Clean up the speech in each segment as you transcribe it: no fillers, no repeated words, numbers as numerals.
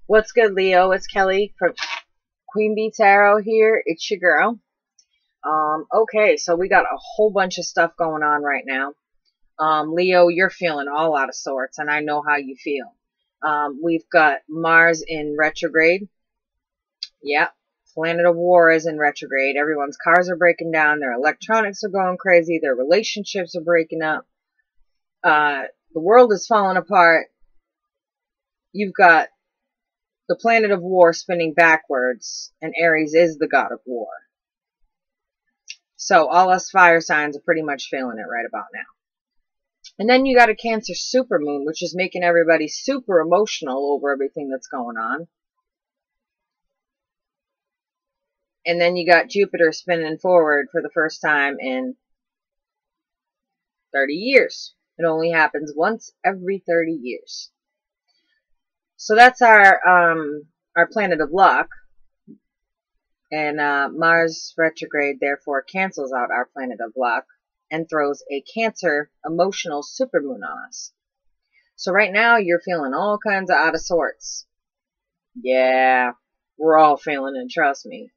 What's good, Leo? It's Kelly from Queen Bee Tarot here. It's your girl. Okay, so we got a whole bunch of stuff going on right now. Leo, you're feeling all out of sorts, and I know how you feel. We've got Mars in retrograde. Yep, planet of war is in retrograde. Everyone's cars are breaking down. Their electronics are going crazy. Their relationships are breaking up. The world is falling apart. You've got the planet of war spinning backwards, and Aries is the god of war. So all us fire signs are pretty much feeling it right about now. And then you got a Cancer supermoon, which is making everybody super emotional over everything that's going on. And then you got Jupiter spinning forward for the first time in 30 years. It only happens once every 30 years. So that's our planet of luck. And Mars retrograde therefore cancels out our planet of luck and throws a Cancer emotional supermoon on us. So right now you're feeling all kinds of out of sorts. Yeah, we're all feeling it, trust me.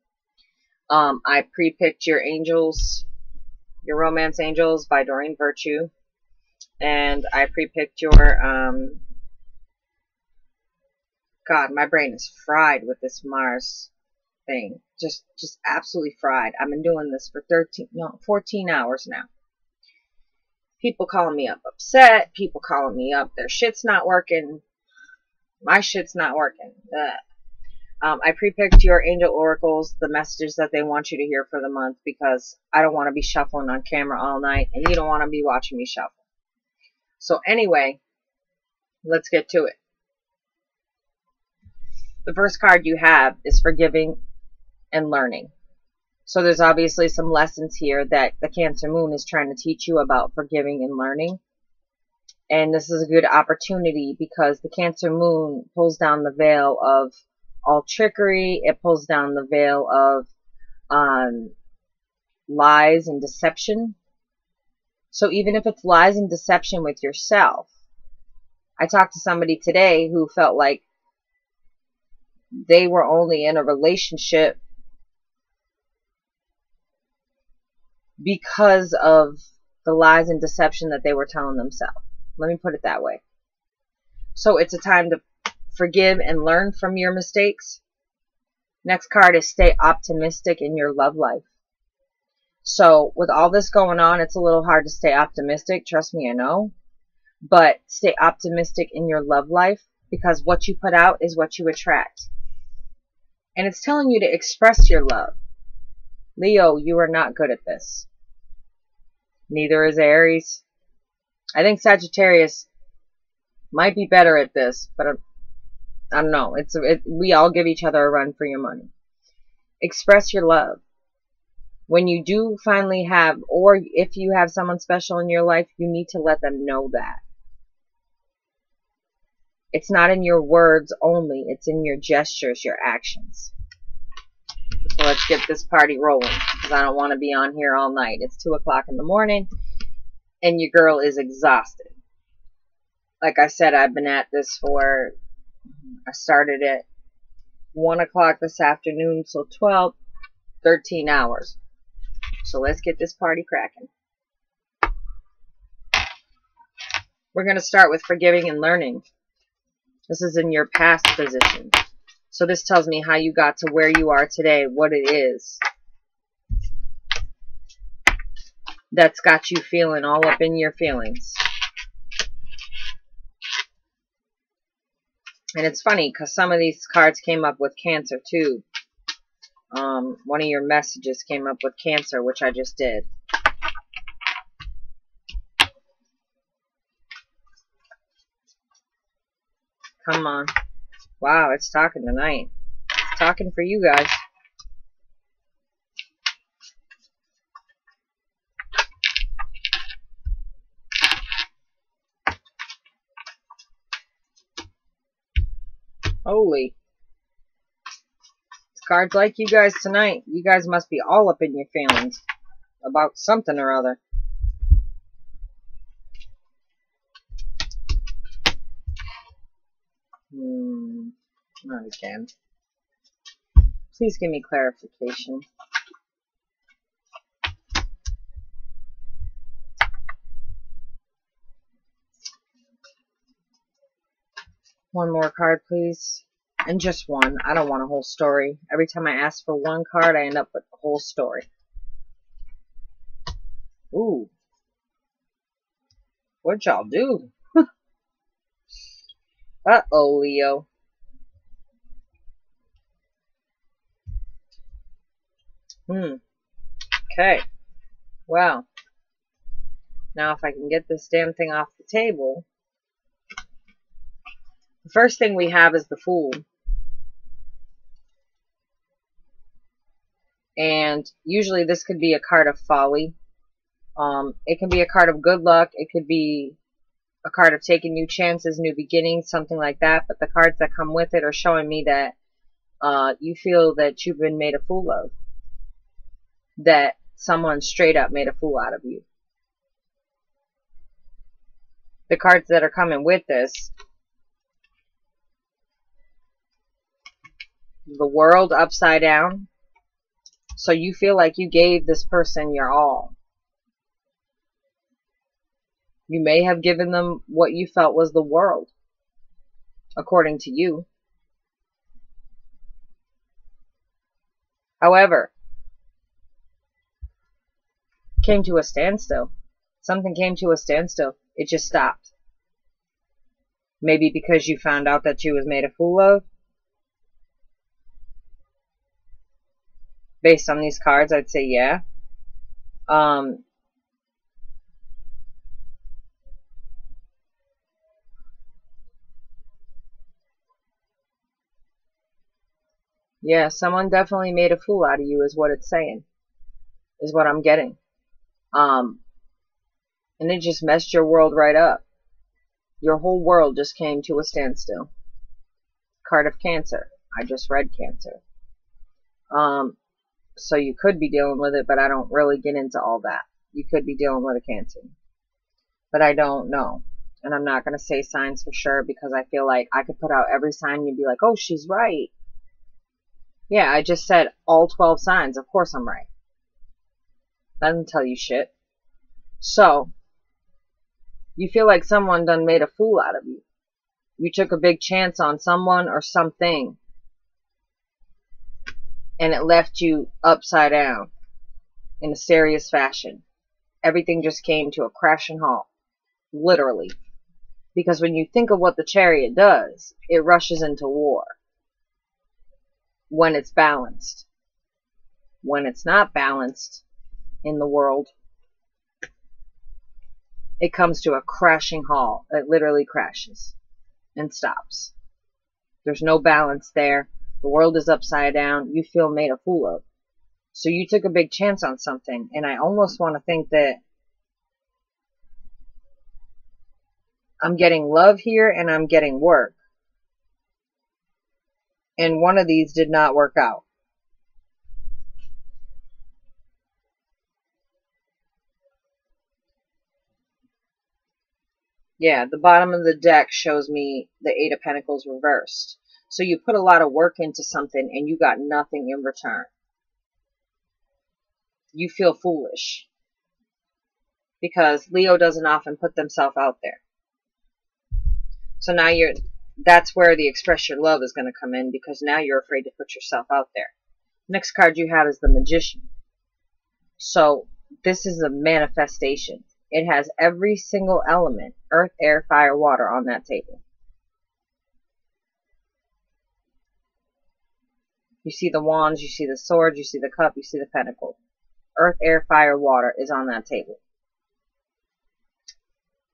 I pre-picked your angels, your romance angels by Doreen Virtue. And I pre-picked your, God, my brain is fried with this Mars thing. Just absolutely fried. I've been doing this for 14 hours now. People calling me up upset. People calling me up. Their shit's not working. My shit's not working. I pre-picked your angel oracles, the messages that they want you to hear for the month, because I don't want to be shuffling on camera all night, and you don't want to be watching me shuffle. So anyway, let's get to it. The first card you have is forgiving and learning. So there's obviously some lessons here that the Cancer moon is trying to teach you about forgiving and learning. And this is a good opportunity because the Cancer moon pulls down the veil of all trickery. It pulls down the veil of lies and deception. So even if it's lies and deception with yourself, I talked to somebody today who felt like they were only in a relationship because of the lies and deception that they were telling themselves. Let me put it that way. So it's a time to forgive and learn from your mistakes. Next card is stay optimistic in your love life. So with all this going on, it's a little hard to stay optimistic. Trust me, I know. But stay optimistic in your love life, because what you put out is what you attract. And it's telling you to express your love. Leo, you are not good at this. Neither is Aries. I think Sagittarius might be better at this, but I don't know. We all give each other a run for your money. Express your love. When you do finally have, or if you have someone special in your life, you need to let them know that. It's not in your words only. It's in your gestures, your actions. So let's get this party rolling, because I don't want to be on here all night. It's 2 o'clock in the morning, and your girl is exhausted. Like I said, I've been at this I started at 1 o'clock this afternoon, so 13 hours. So let's get this party cracking. We're going to start with forgiving and learning. This is in your past position. So this tells me how you got to where you are today, what it is that's got you feeling all up in your feelings. And it's funny because some of these cards came up with Cancer too. One of your messages came up with Cancer, which I just did. Come on. Wow, it's talking tonight. It's talking for you guys. Holy. Cards like you guys tonight. You guys must be all up in your feelings about something or other. Not again. Please give me clarification. One more card, please. And just one. I don't want a whole story. Every time I ask for one card, I end up with a whole story. Ooh. What'd y'all do? Uh-oh, Leo. Okay. Well. Now if I can get this damn thing off the table. The first thing we have is the Fool. And usually this could be a card of folly. It can be a card of good luck. It could be a card of taking new chances, new beginnings, something like that. But the cards that come with it are showing me that you feel that you've been made a fool of. That someone straight up made a fool out of you. The cards that are coming with this. The World upside down. So you feel like you gave this person your all. You may have given them what you felt was the world, according to you. However, came to a standstill. Something came to a standstill. It just stopped. Maybe because you found out that you was made a fool of. Based on these cards, I'd say yeah. Yeah, someone definitely made a fool out of you is what it's saying. Is what I'm getting. And it just messed your world right up. Your whole world just came to a standstill. Card of Cancer. I just read Cancer. So you could be dealing with it, but I don't really get into all that. You could be dealing with a Cancer. But I don't know. And I'm not going to say signs for sure because I feel like I could put out every sign and you'd be like, oh, she's right. Yeah, I just said all 12 signs. Of course I'm right. That doesn't tell you shit. So, you feel like someone done made a fool out of you. You took a big chance on someone or something. And it left you upside down. In a serious fashion. Everything just came to a crashing halt. Literally. Because when you think of what the Chariot does, it rushes into war. When it's balanced. When it's not balanced in the world, it comes to a crashing halt. It literally crashes and stops. There's no balance there. The world is upside down. You feel made a fool of. So you took a big chance on something. And I almost want to think that I'm getting love here and I'm getting work. And one of these did not work out. Yeah, the bottom of the deck shows me the Eight of Pentacles reversed. So you put a lot of work into something and you got nothing in return. You feel foolish. Because Leo doesn't often put themselves out there. So now that's where the express your love is going to come in because now you're afraid to put yourself out there. Next card you have is the Magician. So this is a manifestation. It has every single element, earth, air, fire, water on that table. You see the wands, you see the swords, you see the cup, you see the pentacle. Earth, air, fire, water is on that table.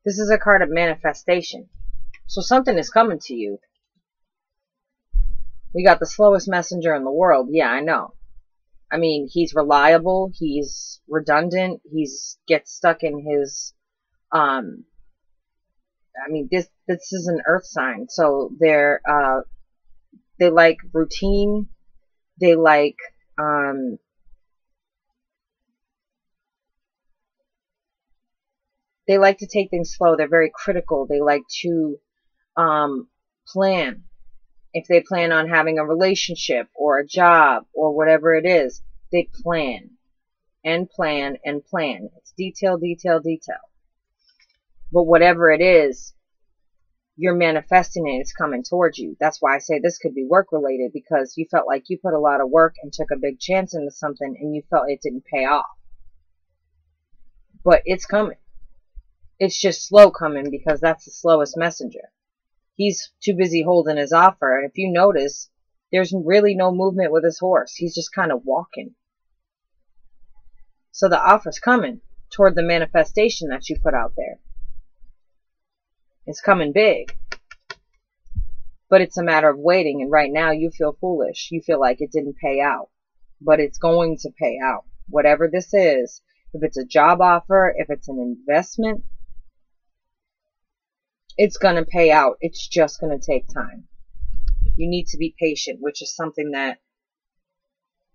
This is a card of manifestation. So something is coming to you. We got the slowest messenger in the world. Yeah, I know. I mean, he's reliable. He's redundant. He's gets stuck in his, I mean, this is an earth sign. So they like routine. They like, they like to take things slow. They're very critical. They like to, plan. If they plan on having a relationship or a job or whatever it is, they plan and plan and plan. It's detail, detail, detail. But whatever it is, you're manifesting it. It's coming towards you. That's why I say this could be work related, because you felt like you put a lot of work and took a big chance into something and you felt it didn't pay off. But it's coming. It's just slow coming, because that's the slowest messenger. He's too busy holding his offer. If you notice, there's really no movement with his horse. He's just kind of walking. So the offer's coming toward the manifestation that you put out there. It's coming big. But it's a matter of waiting. And right now you feel foolish. You feel like it didn't pay out. But it's going to pay out. Whatever this is. If it's a job offer, if it's an investment, it's going to pay out. It's just going to take time. You need to be patient, which is something that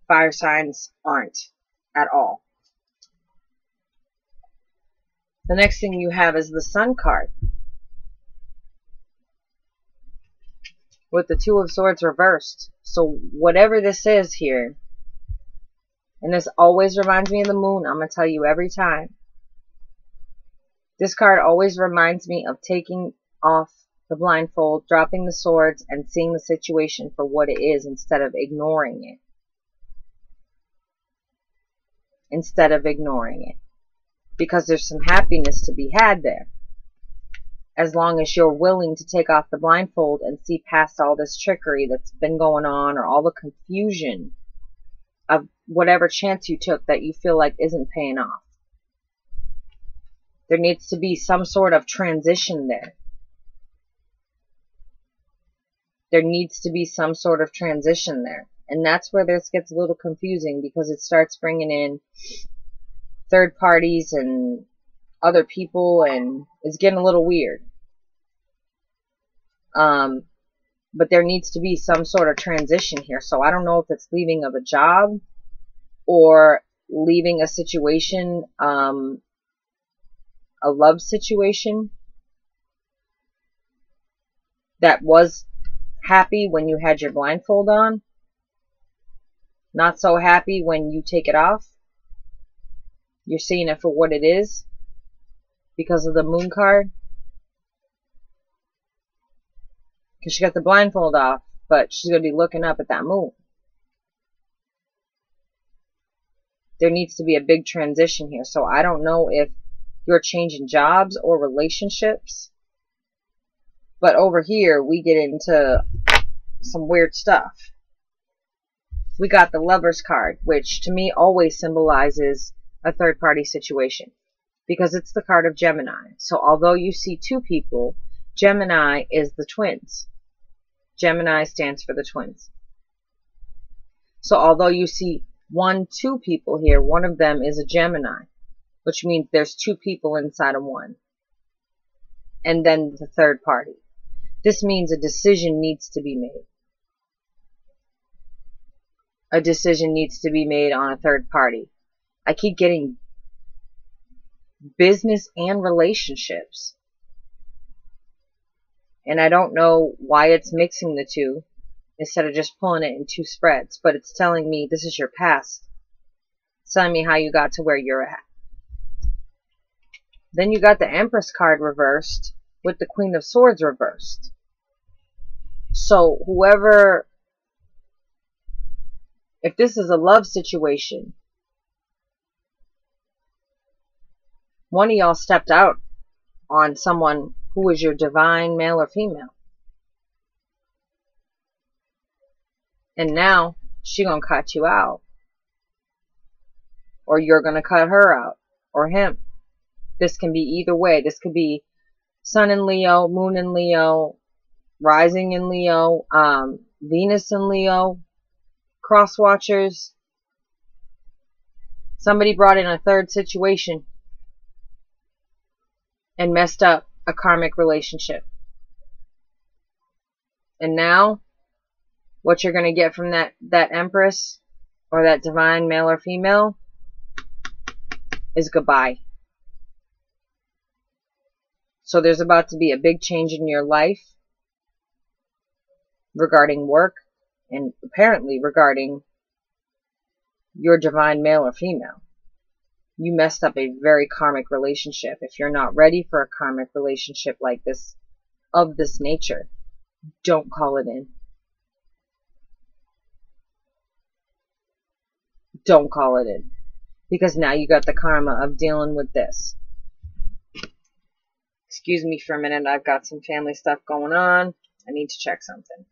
fire signs aren't at all. The next thing you have is the Sun card, with the Two of Swords reversed. So whatever this is here, and this always reminds me of the Moon, I'm going to tell you every time. This card always reminds me of taking off the blindfold, dropping the swords, and seeing the situation for what it is instead of ignoring it. Instead of ignoring it. Because there's some happiness to be had there. As long as you're willing to take off the blindfold and see past all this trickery that's been going on, or all the confusion of whatever chance you took that you feel like isn't paying off. There needs to be some sort of transition there. There needs to be some sort of transition there. And that's where this gets a little confusing, because it starts bringing in third parties and other people, and it's getting a little weird. But there needs to be some sort of transition here. So I don't know if it's leaving of a job or leaving a situation, a love situation that was happy when you had your blindfold on. Not so happy when you take it off. You're seeing it for what it is because of the Moon card. Because she got the blindfold off, but she's going to be looking up at that moon. There needs to be a big transition here. So I don't know if you're changing jobs or relationships. But over here, we get into some weird stuff. We got the Lover's card, which to me always symbolizes a third-party situation, because it's the card of Gemini. So although you see two people, Gemini is the twins. Gemini stands for the twins. So although you see two people here, one of them is a Gemini, which means there's two people inside of one. And then the third party. This means a decision needs to be made. A decision needs to be made on a third party. I keep getting business and relationships. And I don't know why it's mixing the two instead of just pulling it in two spreads. But it's telling me this is your past. It's telling me how you got to where you're at. Then you got the Empress card reversed with the Queen of Swords reversed. So whoever, if this is a love situation, one of y'all stepped out on someone who is your divine male or female. And now she gonna cut you out. Or you're gonna cut her out. Or him. This can be either way. This could be Sun in Leo, Moon in Leo, Rising in Leo, Venus in Leo, cross watchers. Somebody brought in a third situation and messed up a karmic relationship. And now, what you're going to get from that Empress or that divine male or female is goodbye. So there's about to be a big change in your life. regarding work, and apparently regarding your divine male or female. You messed up a very karmic relationship. If you're not ready for a karmic relationship like this, of this nature, don't call it in. Don't call it in. Because now you got the karma of dealing with this. Excuse me for a minute. I've got some family stuff going on. I need to check something.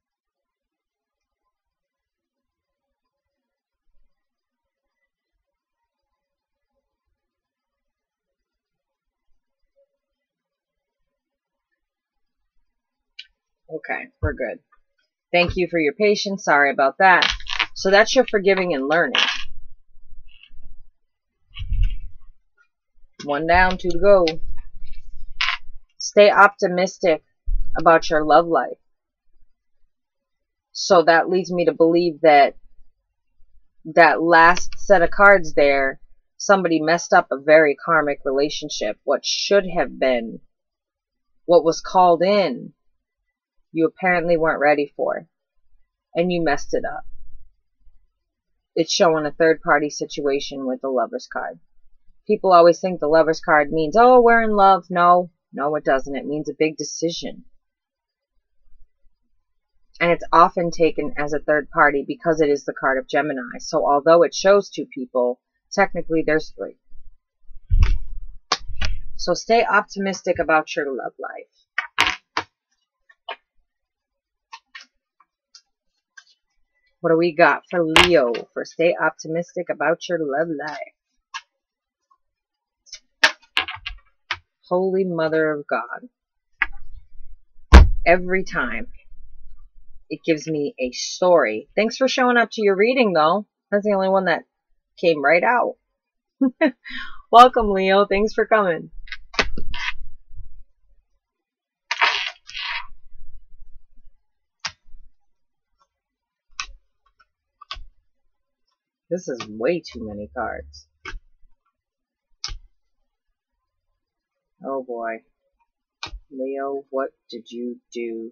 Okay, we're good. Thank you for your patience. Sorry about that. So that's your forgiving and learning. 1 down, 2 to go. Stay optimistic about your love life. So that leads me to believe that that last set of cards there, somebody messed up a very karmic relationship. What should have been, what was called in, you apparently weren't ready for, and you messed it up. It's showing a third-party situation with the Lover's card. People always think the Lover's card means, oh, we're in love. No, it doesn't. It means a big decision. And it's often taken as a third party because it is the card of Gemini. So although it shows 2 people, technically there's 3. So stay optimistic about your love life. What do we got for Leo for stay optimistic about your love life? Holy Mother of God. Every time it gives me a story. Thanks for showing up to your reading, though. That's the only one that came right out. Welcome, Leo. Thanks for coming. This is way too many cards. Oh boy. Leo, what did you do?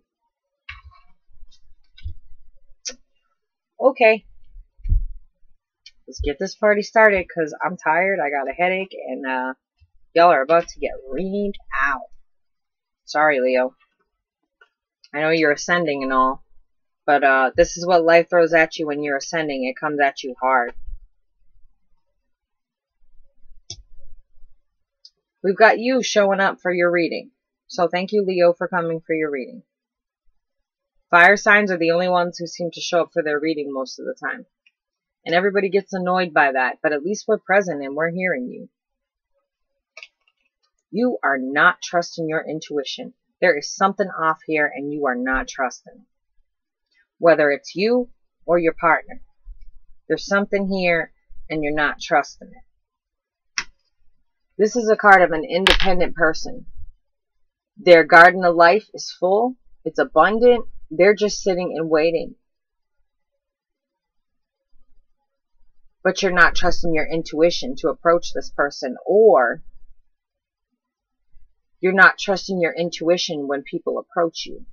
Okay. Let's get this party started because I'm tired. I got a headache and y'all are about to get reamed out. Sorry, Leo. I know you're ascending and all. But this is what life throws at you when you're ascending. It comes at you hard. We've got you showing up for your reading. So thank you, Leo, for coming for your reading. Fire signs are the only ones who seem to show up for their reading most of the time. And everybody gets annoyed by that. But at least we're present and we're hearing you. You are not trusting your intuition. There is something off here and you are not trusting. Whether it's you or your partner. There's something here and you're not trusting it. This is a card of an independent person. Their garden of life is full. It's abundant. They're just sitting and waiting. But you're not trusting your intuition to approach this person, or you're not trusting your intuition when people approach you.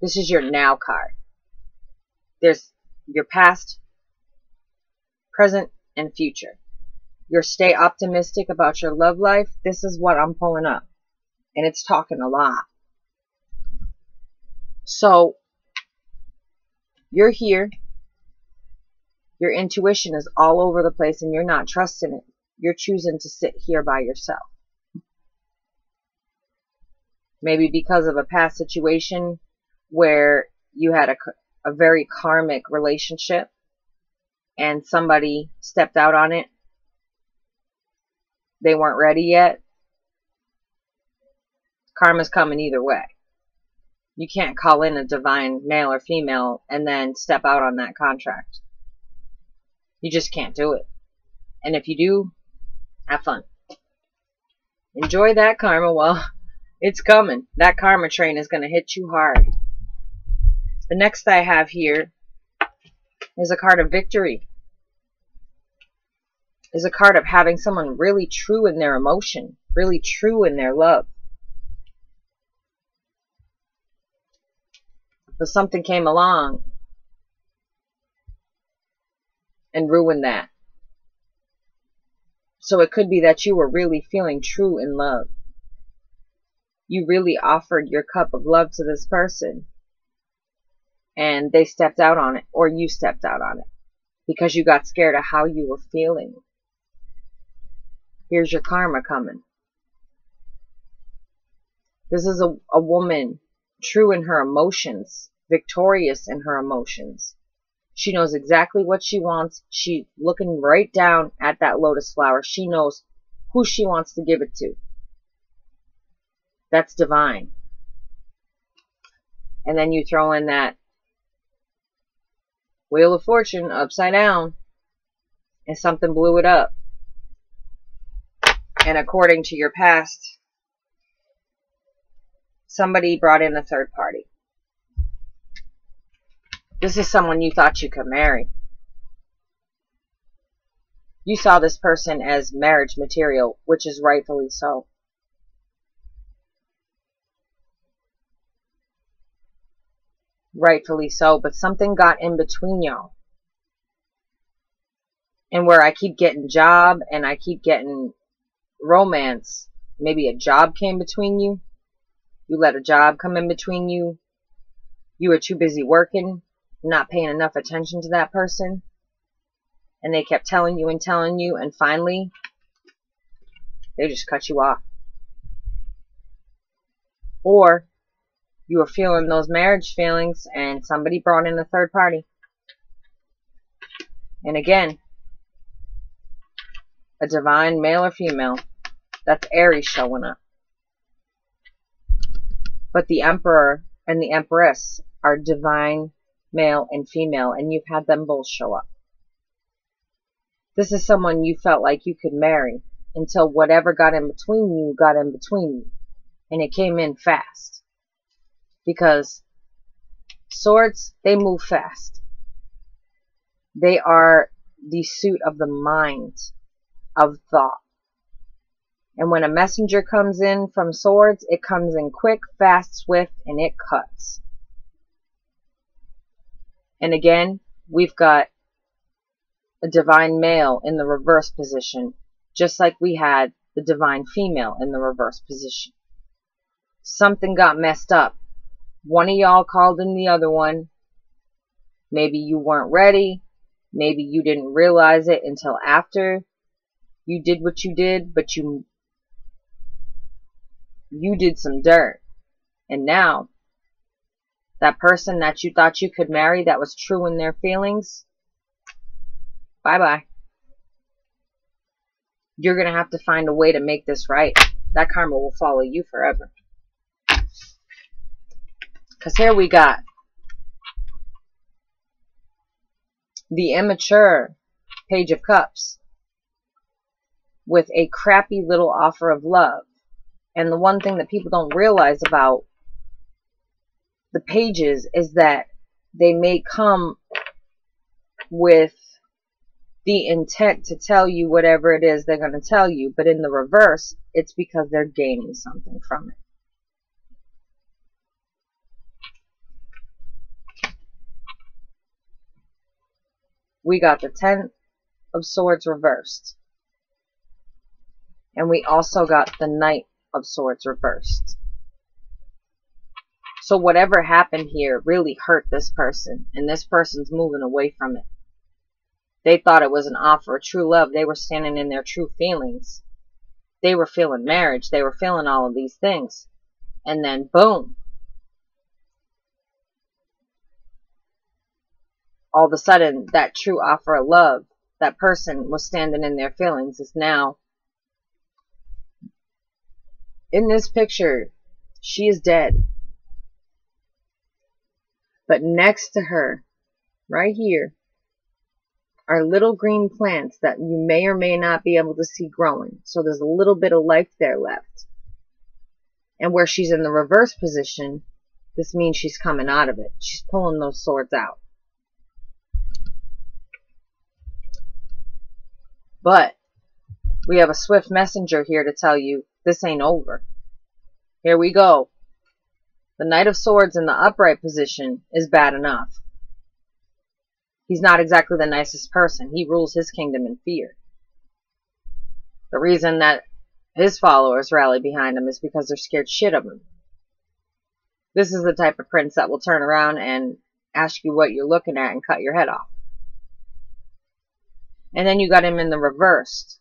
This is your now card. There's your past, present, and future. Your stay optimistic about your love life. This is what I'm pulling up. And it's talking a lot. So, you're here. Your intuition is all over the place and you're not trusting it. You're choosing to sit here by yourself. Maybe because of a past situation where you had a very karmic relationship and somebody stepped out on it. They weren't ready yet. Karma's coming either way. You can't call in a divine male or female and then step out on that contract. You just can't do it. And if you do, have fun. Enjoy that karma while it's coming. That karma train is going to hit you hard. The next I have here is a card of victory. Is a card of having someone really true in their emotion, really true in their love. But something came along and ruined that. So it could be that you were really feeling true in love. You really offered your cup of love to this person, and they stepped out on it, or you stepped out on it, because you got scared of how you were feeling. Here's your karma coming. This is a woman true in her emotions, victorious in her emotions. She knows exactly what she wants. She's looking right down at that lotus flower. She knows who she wants to give it to. That's divine. And then you throw in that Wheel of Fortune upside down, and something blew it up. And according to your past, somebody brought in a third party. This is someone you thought you could marry. You saw this person as marriage material, which is rightfully so. Rightfully so, but something got in between y'all. And where I keep getting job and I keep getting romance, maybe a job came between you. You let a job come in between you. You were too busy working, not paying enough attention to that person. And they kept telling you, and finally, they just cut you off. Or you were feeling those marriage feelings and somebody brought in a third party. And again, a divine male or female. That's Aries showing up. But the Emperor and the Empress are divine male and female, and you've had them both show up. This is someone you felt like you could marry until whatever got in between you got in between you. And it came in fast. Because swords, they move fast. They are the suit of the mind, of thought. And when a messenger comes in from swords, it comes in quick, fast, swift, and it cuts. And again, we've got a divine male in the reverse position, just like we had the divine female in the reverse position. Something got messed up. One of y'all called in the other one. Maybe you weren't ready. Maybe you didn't realize it until after you did what you did, but you did some dirt. And now, that person that you thought you could marry that was true in their feelings, bye-bye. You're going to have to find a way to make this right. That karma will follow you forever. Because here we got the immature Page of Cups with a crappy little offer of love. And the one thing that people don't realize about the pages is that they may come with the intent to tell you whatever it is they're going to tell you, but in the reverse, it's because they're gaining something from it. We got the Ten of Swords reversed. And we also got the Knight of Swords reversed. So whatever happened here really hurt this person, and this person's moving away from it. They thought it was an offer of true love. They were standing in their true feelings. They were feeling marriage. They were feeling all of these things. And then boom. All of a sudden, that true offer of love, that person was standing in their feelings, is now in this picture. She is dead. But next to her, right here, are little green plants that you may or may not be able to see growing. So there's a little bit of life there left. And where she's in the reverse position, this means she's coming out of it. She's pulling those swords out. But we have a swift messenger here to tell you this ain't over. Here we go. The Knight of Swords in the upright position is bad enough. He's not exactly the nicest person. He rules his kingdom in fear. The reason that his followers rally behind him is because they're scared shit of him. This is the type of prince that will turn around and ask you what you're looking at and cut your head off. And then you got him in the reversed.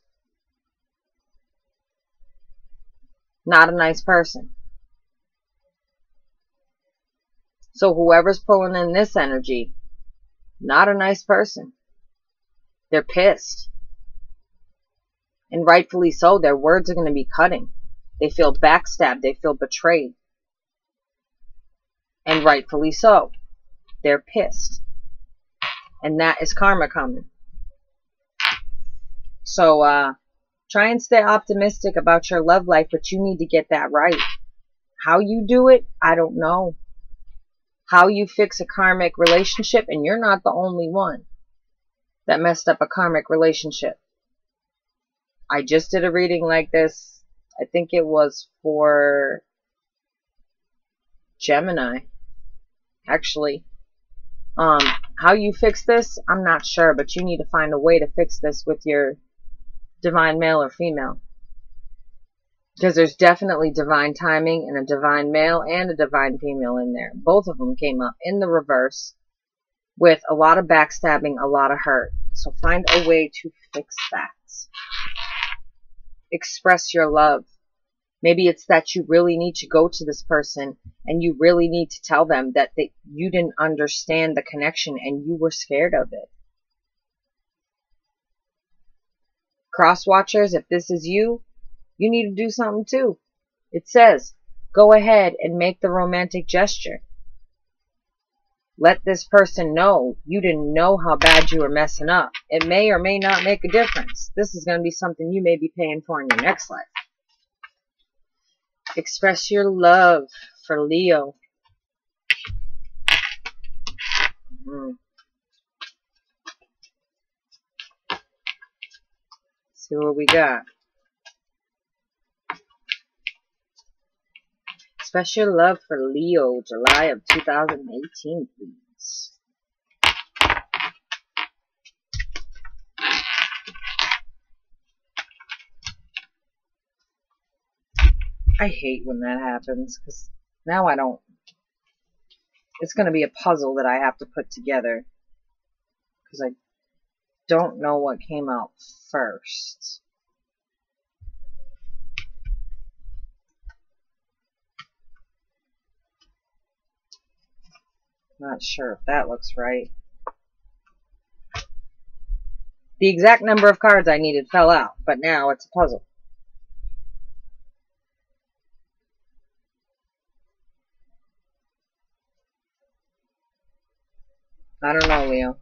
Not a nice person. So whoever's pulling in this energy, not a nice person. They're pissed. And rightfully so. Their words are going to be cutting. They feel backstabbed. They feel betrayed. And rightfully so. They're pissed. And that is karma coming. So, try and stay optimistic about your love life, but you need to get that right. How you do it, I don't know. How you fix a karmic relationship, and you're not the only one that messed up a karmic relationship. I just did a reading like this. I think it was for Gemini, actually. How you fix this, I'm not sure, but you need to find a way to fix this with your divine male or female. Because there's definitely divine timing and a divine male and a divine female in there. Both of them came up in the reverse with a lot of backstabbing, a lot of hurt. So find a way to fix that. Express your love. Maybe it's that you really need to go to this person and you really need to tell them that you didn't understand the connection and you were scared of it. Cross watchers, if this is you, you need to do something too. It says, go ahead and make the romantic gesture. Let this person know you didn't know how bad you were messing up. It may or may not make a difference. This is going to be something you may be paying for in your next life. Express your love for Leo. See what we got. Express your love for Leo, July of 2018, please. I hate when that happens, because now I don't... It's going to be a puzzle that I have to put together, because I don't know what came out first. Not sure if that looks right. The exact number of cards I needed fell out, but now it's a puzzle. I don't know, Leo.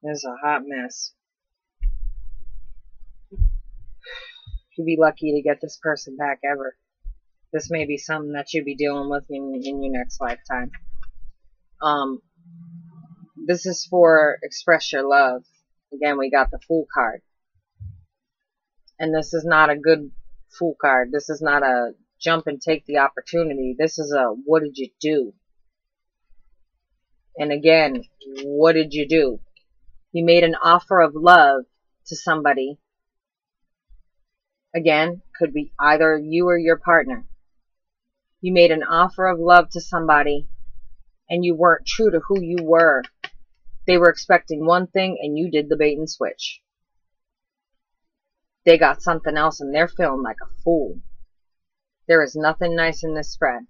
This is a hot mess. You'd be lucky to get this person back ever. This may be something that you'll be dealing with in your next lifetime. This is for express your love. Again, we got the Fool card. And this is not a good Fool card. This is not a jump and take the opportunity. This is a what did you do? And again, what did you do? You made an offer of love to somebody. Again, could be either you or your partner. You made an offer of love to somebody and you weren't true to who you were. They were expecting one thing and you did the bait and switch. They got something else and they're feeling like a fool. There is nothing nice in this spread.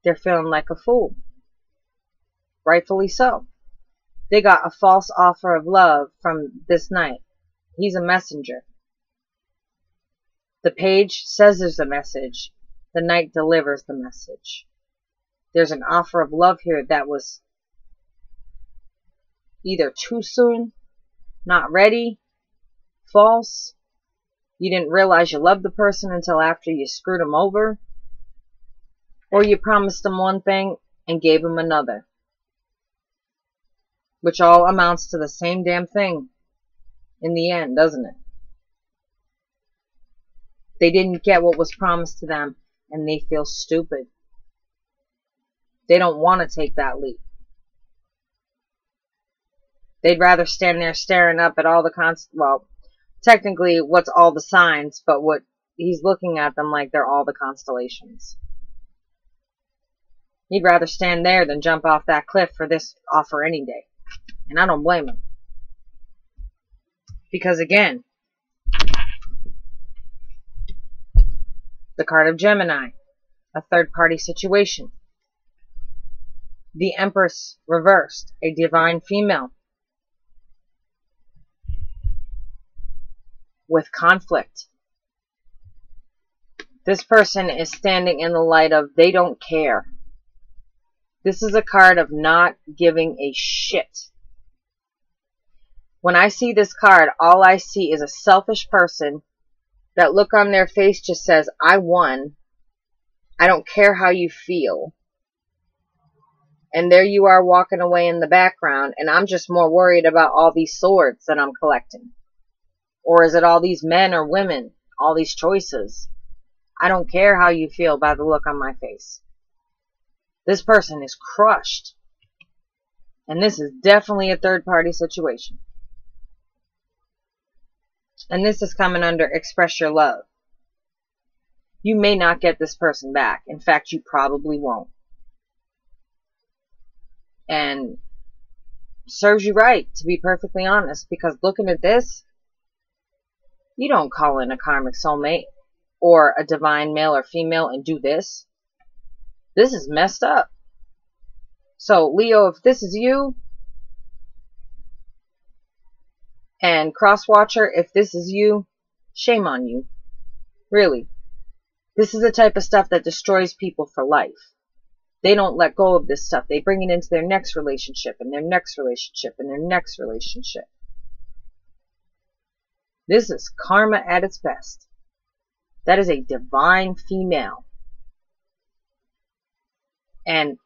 They're feeling like a fool. Rightfully so. They got a false offer of love from this knight. He's a messenger. The page says there's a message. The knight delivers the message. There's an offer of love here that was either too soon, not ready, false. You didn't realize you loved the person until after you screwed them over. Or you promised them one thing and gave them another. Which all amounts to the same damn thing in the end, doesn't it? They didn't get what was promised to them and they feel stupid. They don't want to take that leap. They'd rather stand there staring up at all the well, technically, what's all the signs, but what he's looking at them like they're all the constellations. He'd rather stand there than jump off that cliff for this offer any day. And I don't blame him. Because again, the card of Gemini, a third-party situation. The Empress reversed, a divine female. With conflict. This person is standing in the light of they don't care. This is a card of not giving a shit. When I see this card, all I see is a selfish person. That look on their face just says, I won. I don't care how you feel. And there you are walking away in the background, and I'm just more worried about all these swords that I'm collecting. Or is it all these men or women? All these choices? I don't care how you feel by the look on my face. This person is crushed. And this is definitely a third-party situation. And this is coming under express your love. You may not get this person back. In fact, you probably won't. And serves you right, to be perfectly honest, because looking at this, you don't call in a karmic soulmate or a divine male or female and do this. This is messed up. So, Leo, if this is you, and Crosswatcher, if this is you, shame on you. Really. This is the type of stuff that destroys people for life. They don't let go of this stuff. They bring it into their next relationship, and their next relationship, and their next relationship. This is karma at its best. That is a divine female. And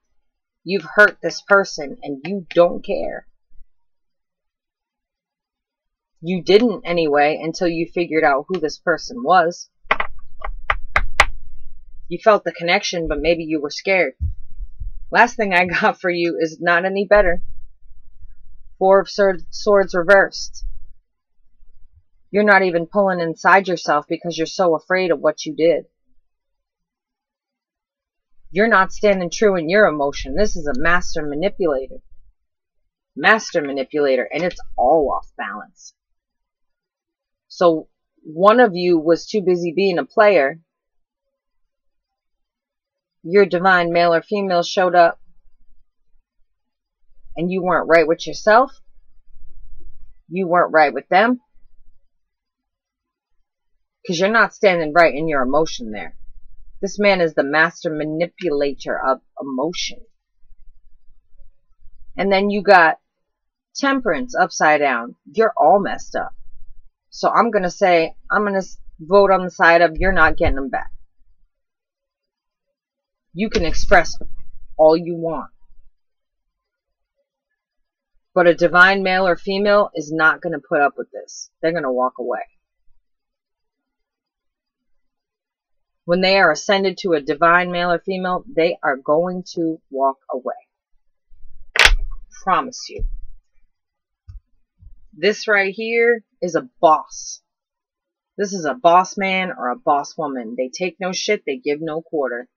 you've hurt this person, and you don't care. You didn't anyway until you figured out who this person was. You felt the connection, but maybe you were scared. Last thing I got for you is not any better. Four of Swords reversed. You're not even pulling inside yourself because you're so afraid of what you did. You're not standing true in your emotion. This is a master manipulator. Master manipulator, and it's all off balance. So one of you was too busy being a player. Your divine male or female showed up and you weren't right with yourself. You weren't right with them. Because you're not standing right in your emotion there. This man is the master manipulator of emotion. And then you got Temperance upside down. You're all messed up. So I'm going to say, I'm going to vote on the side of you're not getting them back. You can express all you want. But a divine male or female is not going to put up with this. They're going to walk away. When they are ascended to a divine male or female, they are going to walk away. Promise you. This right here is a boss. This is a boss man or a boss woman. They take no shit. They give no quarter.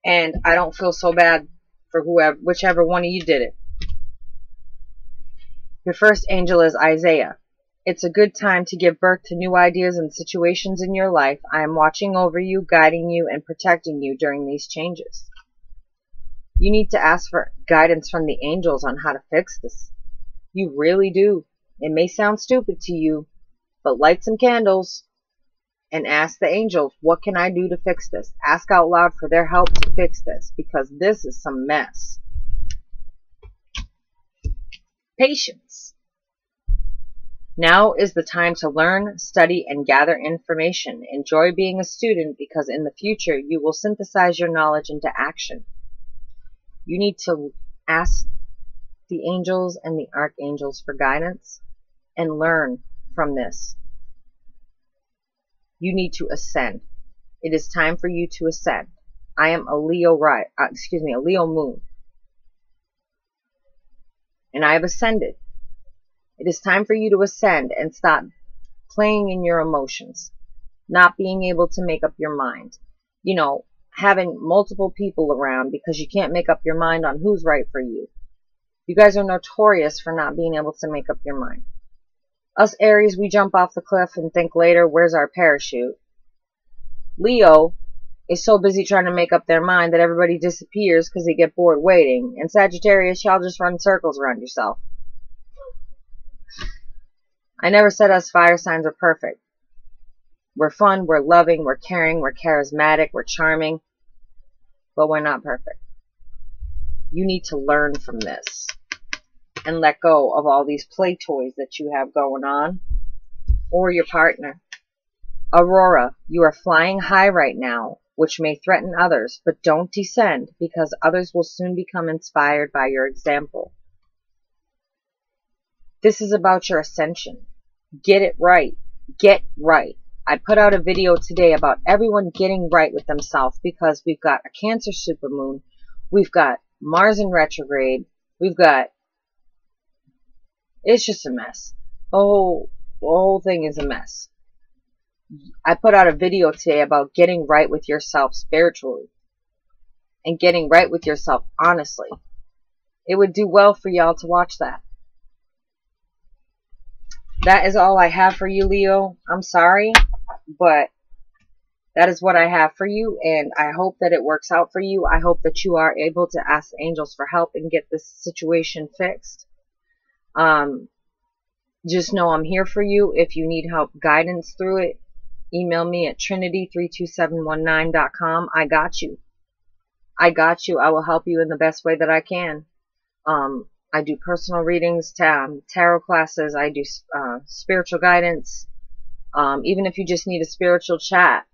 And I don't feel so bad for whichever one of you did it. Your first angel is Isaiah. It's a good time to give birth to new ideas and situations in your life. I am watching over you, guiding you, and protecting you during these changes. You need to ask for guidance from the angels on how to fix this. You really do. It may sound stupid to you, but light some candles and ask the angels, what can I do to fix this? Ask out loud for their help to fix this, because this is some mess. Patience. Now is the time to learn, study, and gather information. Enjoy being a student, because in the future you will synthesize your knowledge into action. You need to ask the angels and the archangels for guidance and learn from this. You need to ascend. It is time for you to ascend. I am a Leo a Leo moon. And I have ascended. It is time for you to ascend and stop playing in your emotions, not being able to make up your mind. You know, having multiple people around because you can't make up your mind on who's right for you. You guys are notorious for not being able to make up your mind. Us Aries, we jump off the cliff and think later, where's our parachute? Leo is so busy trying to make up their mind that everybody disappears because they get bored waiting. And Sagittarius, y'all just run circles around yourself. I never said us fire signs are perfect. We're fun, we're loving, we're caring, we're charismatic, we're charming, but we're not perfect. You need to learn from this and let go of all these play toys that you have going on, or your partner. Aurora, you are flying high right now, which may threaten others, but don't descend because others will soon become inspired by your example. This is about your ascension. Get it right. Get right. I put out a video today about everyone getting right with themselves because we've got a Cancer supermoon, we've got Mars in retrograde, it's just a mess. The whole thing is a mess. I put out a video today about getting right with yourself spiritually and getting right with yourself honestly. It would do well for y'all to watch that. That is all I have for you, Leo. I'm sorry, but that is what I have for you, and I hope that it works out for you. I hope that you are able to ask the angels for help and get this situation fixed. Just know I'm here for you. If you need help, guidance through it, email me at trinity32719.com. I got you. I got you. I will help you in the best way that I can. I do personal readings, tarot classes. I do spiritual guidance. Even if you just need a spiritual chat,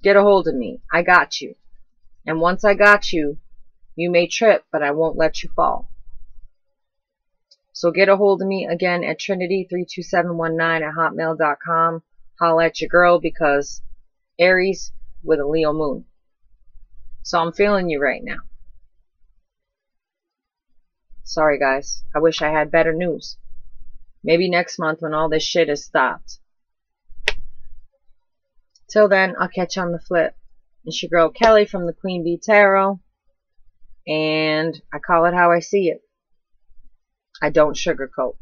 get a hold of me. I got you. And once I got you, you may trip, but I won't let you fall. So get a hold of me again at trinity32719@hotmail.com. Holla at your girl because Aries with a Leo moon. So I'm feeling you right now. Sorry guys. I wish I had better news. Maybe next month when all this shit is stopped. Till then, I'll catch you on the flip. It's your girl Kelly from the Queen Bee Tarot. And I call it how I see it. I don't sugarcoat.